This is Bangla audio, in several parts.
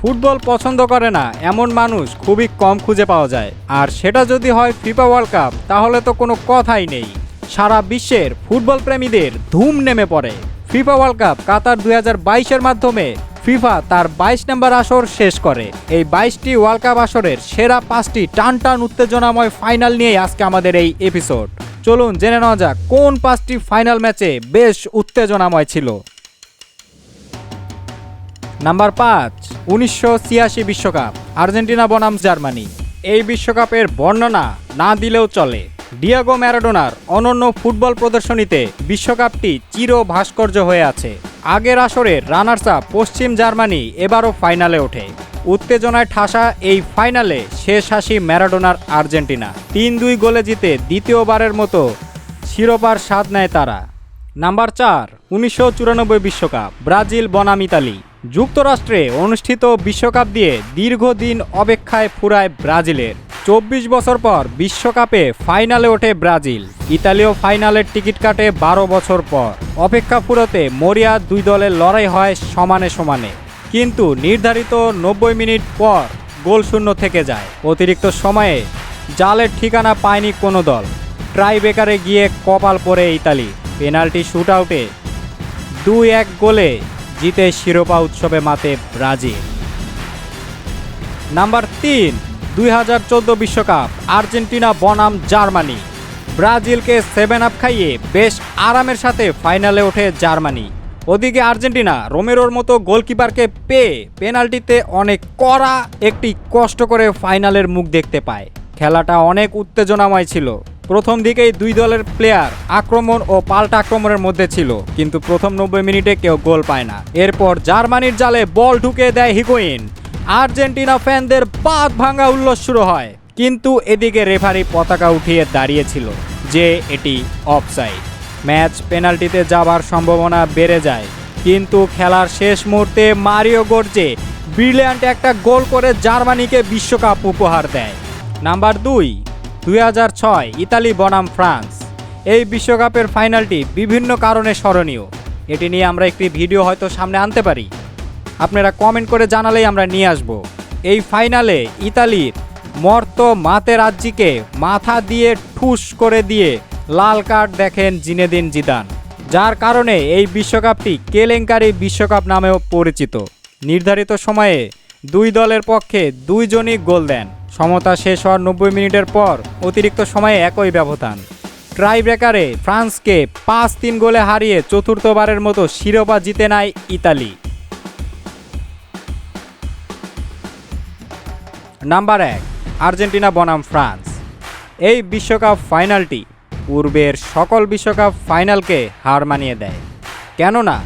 ফুটবল পছন্দ করে না এমন মানুষ খুবই কম খুঁজে পাওয়া যায়, আর সেটা যদি হয় ফিফা ওয়ার্ল্ড কাপ, তাহলে তো কোনো কথাই নেই। সারা বিশ্বের ফুটবল প্রেমীদের ধুম নেমে পড়ে। ফিফা ওয়ার্ল্ড কাপ কাতার 2022-এর মাধ্যমে ফিফা তার 22 নম্বর আসর শেষ করে। এই 22টি ওয়ার্ল্ড কাপ আসরের সেরা 5টি টান উত্তেজনাময় ফাইনাল নিয়ে আজকে আমাদের এই এপিসোড। চলুন জেনে নেওয়া যাক কোন 5টি ফাইনাল ম্যাচে বেশ উত্তেজনাময় ছিল। নাম্বার 5, 1986 বিশ্বকাপ, আর্জেন্টিনা বনাম জার্মানি। এই বিশ্বকাপের বর্ণনা না দিলেও চলে। ডিয়েগো ম্যারাডোনার অনন্য ফুটবল প্রদর্শনীতে বিশ্বকাপটি চির ভাস্কর্য হয়ে আছে। আগের আসরের রানার্স আপ পশ্চিম জার্মানি এবারও ফাইনালে ওঠে। উত্তেজনায় ঠাসা এই ফাইনালে শেষ হাসি ম্যারাডোনার আর্জেন্টিনা 3-2 গোলে জিতে দ্বিতীয়বারের মতো শিরোপার স্বাদ নেয় তারা। নাম্বার 4, 1994 বিশ্বকাপ, ব্রাজিল বনাম ইতালি। যুক্তরাষ্ট্রে অনুষ্ঠিত বিশ্বকাপ দিয়ে দীর্ঘদিন অপেক্ষায় ফুরায় ব্রাজিলের। 24 বছর পর বিশ্বকাপে ফাইনালে ওঠে ব্রাজিল। ইতালিও ফাইনালের টিকিট কাটে 12 বছর পর। অপেক্ষা ফুরোতে মরিয়া দুই দলের লড়াই হয় সমানে সমানে, কিন্তু নির্ধারিত 90 মিনিট পর গোল শূন্য থেকে যায়। অতিরিক্ত সময়ে জালের ঠিকানা পায়নি কোনো দল। ট্রাই ব্রেকারে গিয়ে কপাল পড়ে ইতালি। পেনাল্টি শুট আউটে 2-1 গোলে জিতে শিরোপা উৎসবে মাতে ব্রাজিল। নাম্বার 3, 2014 বিশ্বকাপ, আর্জেন্টিনা বনাম জার্মানি। ব্রাজিলকে 7 আপ খাইয়ে বেশ আরামের সাথে ফাইনালে ওঠে জার্মানি। ওদিকে আর্জেন্টিনা রোমেরোর মতো গোলকিপারকে পেয়ে পেনাল্টিতে অনেক কড়া একটি কষ্ট করে ফাইনালের মুখ দেখতে পায়। খেলাটা অনেক উত্তেজনাময় ছিল। প্রথম দিকেই দুই দলের প্লেয়ার আক্রমণ ও পাল্টা আক্রমণের মধ্যে ছিল, কিন্তু প্রথম 90 মিনিটে কেউ গোল পায় না। এরপর জার্মানির জালে বল ঢুকে দেয় হিগুয়েইন। আর্জেন্টিনা ফ্যানদের বাঁধ ভাঙা উল্লাস শুরু হয়, কিন্তু এদিকে রেফারি পতাকা উঠিয়ে দাঁড়িয়েছিল যে এটি অফসাইড। ম্যাচ পেনাল্টিতে যাবার সম্ভাবনা বেড়ে যায়, কিন্তু খেলার শেষ মুহূর্তে মারিও গোটজে ব্রিলিয়ান্ট একটা গোল করে জার্মানিকে বিশ্বকাপ উপহার দেয়। নাম্বার 2, 2006 ইতালি বনাম ফ্রান্স। এই বিশ্বকাপের ফাইনালটি বিভিন্ন কারণে স্মরণীয়। এটি নিয়ে আমরা একটি ভিডিও হয়তো সামনে আনতে পারি, আপনারা কমেন্ট করে জানালেই আমরা নিয়ে আসব। এই ফাইনালে ইতালির মর্ত মাতেরাজ্জিকে মাথা দিয়ে ঠুস করে দিয়ে লাল কার্ড দেখেন জিনেদিন জিদান, যার কারণে এই বিশ্বকাপটি কেলেঙ্কারি বিশ্বকাপ নামেও পরিচিত। নির্ধারিত সময়ে দুই দলের পক্ষে দুইজনই গোল দেন। সমতা শেষ হওয়ার 90 মিনিটের পর অতিরিক্ত সময়ে একই ব্যবধান। ট্রাই ব্রেকারে ফ্রান্সকে 5-3 গোলে হারিয়ে চতুর্থবারের মতো শিরোপা জিতে নেয় ইতালি। নাম্বার 1, আর্জেন্টিনা বনাম ফ্রান্স। এই বিশ্বকাপ ফাইনালটি পূর্বের সকল বিশ্বকাপ ফাইনালকে হার মানিয়ে দেয়, কেননা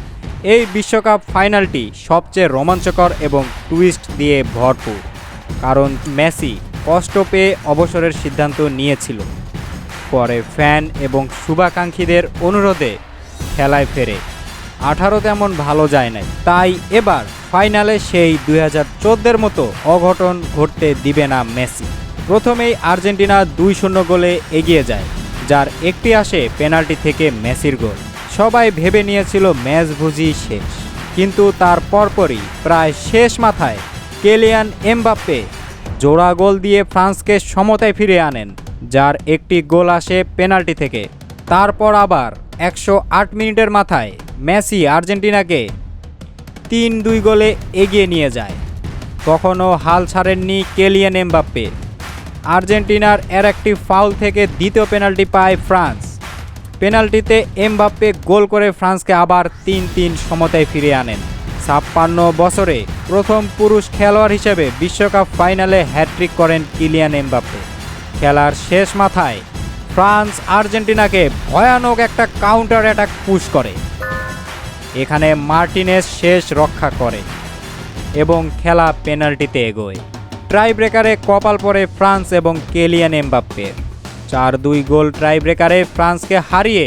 এই বিশ্বকাপ ফাইনালটি সবচেয়ে রোমাঞ্চকর এবং টুইস্ট দিয়ে ভরপুর। কারণ মেসি কষ্ট পেয়ে অবসরের সিদ্ধান্ত নিয়েছিল, পরে ফ্যান এবং শুভাকাঙ্ক্ষীদের অনুরোধে খেলায় ফেরে। 18 তেমন ভালো যায় নাই, তাই এবার ফাইনালে সেই 2014-এর মতো অঘটন ঘটতে দিবে না মেসি। প্রথমেই আর্জেন্টিনা 2-0 গোলে এগিয়ে যায়, যার একটি আসে পেনাল্টি থেকে মেসির গোল। সবাই ভেবে নিয়েছিল ম্যাচ বুঝি শেষ, কিন্তু তার পরপরই প্রায় শেষ মাথায় কেলিয়ান এমবাপ্পে জোড়া গোল দিয়ে ফ্রান্সকে সমতায় ফিরিয়ে আনেন, যার একটি গোল আসে পেনাল্টি থেকে। তারপর আবার 108 মিনিটের মাথায় মেসি আর্জেন্টিনাকে 3-2 গোলে এগিয়ে নিয়ে যায়। তখনও হাল ছাড়েননি কেলিয়ান এমবাপ্পে। আর্জেন্টিনার একটি ফাউল থেকে দ্বিতীয় পেনাল্টি পায় ফ্রান্স। পেনাল্টিতে এমবাপ্পে গোল করে ফ্রান্সকে আবার 3-3 সমতায় ফিরিয়ে আনেন। 56 বছরে প্রথম পুরুষ খেলোয়াড় হিসেবে বিশ্বকাপ ফাইনালে হ্যাট্রিক করেন কিলিয়ান এমবাপ্পে। খেলার শেষ মাথায় ফ্রান্স আর্জেন্টিনাকে ভয়ানক একটা কাউন্টার অ্যাটাক পুশ করে। এখানে মার্টিনেজ শেষ রক্ষা করে এবং খেলা পেনাল্টিতে এগোয়। ট্রাই ব্রেকারে কপাল পড়ে ফ্রান্স এবং কেলিয়ান এমবাপ্পের। 4-2 গোল ট্রাই ব্রেকারে ফ্রান্সকে হারিয়ে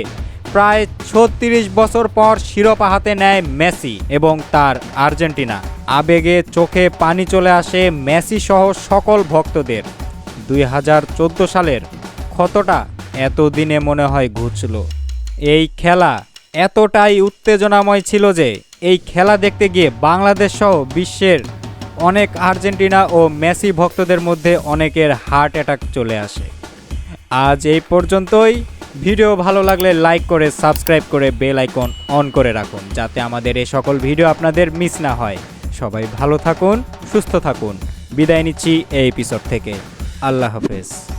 প্রায় 36 বছর পর শিরোপা হাতে নেয় মেসি এবং তার আর্জেন্টিনা। আবেগে চোখে পানি চলে আসে মেসি সহ সকল ভক্তদের। 2014 সালের ক্ষতটা এতদিনে মনে হয় ঘুচল। এই খেলা এতটাই উত্তেজনাময় ছিল যে এই খেলা দেখতে গিয়ে বাংলাদেশ সহ বিশ্বের অনেক আর্জেন্টিনা ও মেসি ভক্তদের মধ্যে অনেকের হার্ট অ্যাটাক চলে আসে। আজ এই পর্যন্তই। ভিডিও ভালো লাগলে লাইক করে সাবস্ক্রাইব করে বেল আইকন অন করে রাখুন, যাতে আমাদের এই সকল ভিডিও আপনাদের মিস না হয়। সবাই ভালো থাকুন, সুস্থ থাকুন। বিদায় নিচ্ছি এই এপিসোড থেকে। আল্লাহ হাফেজ।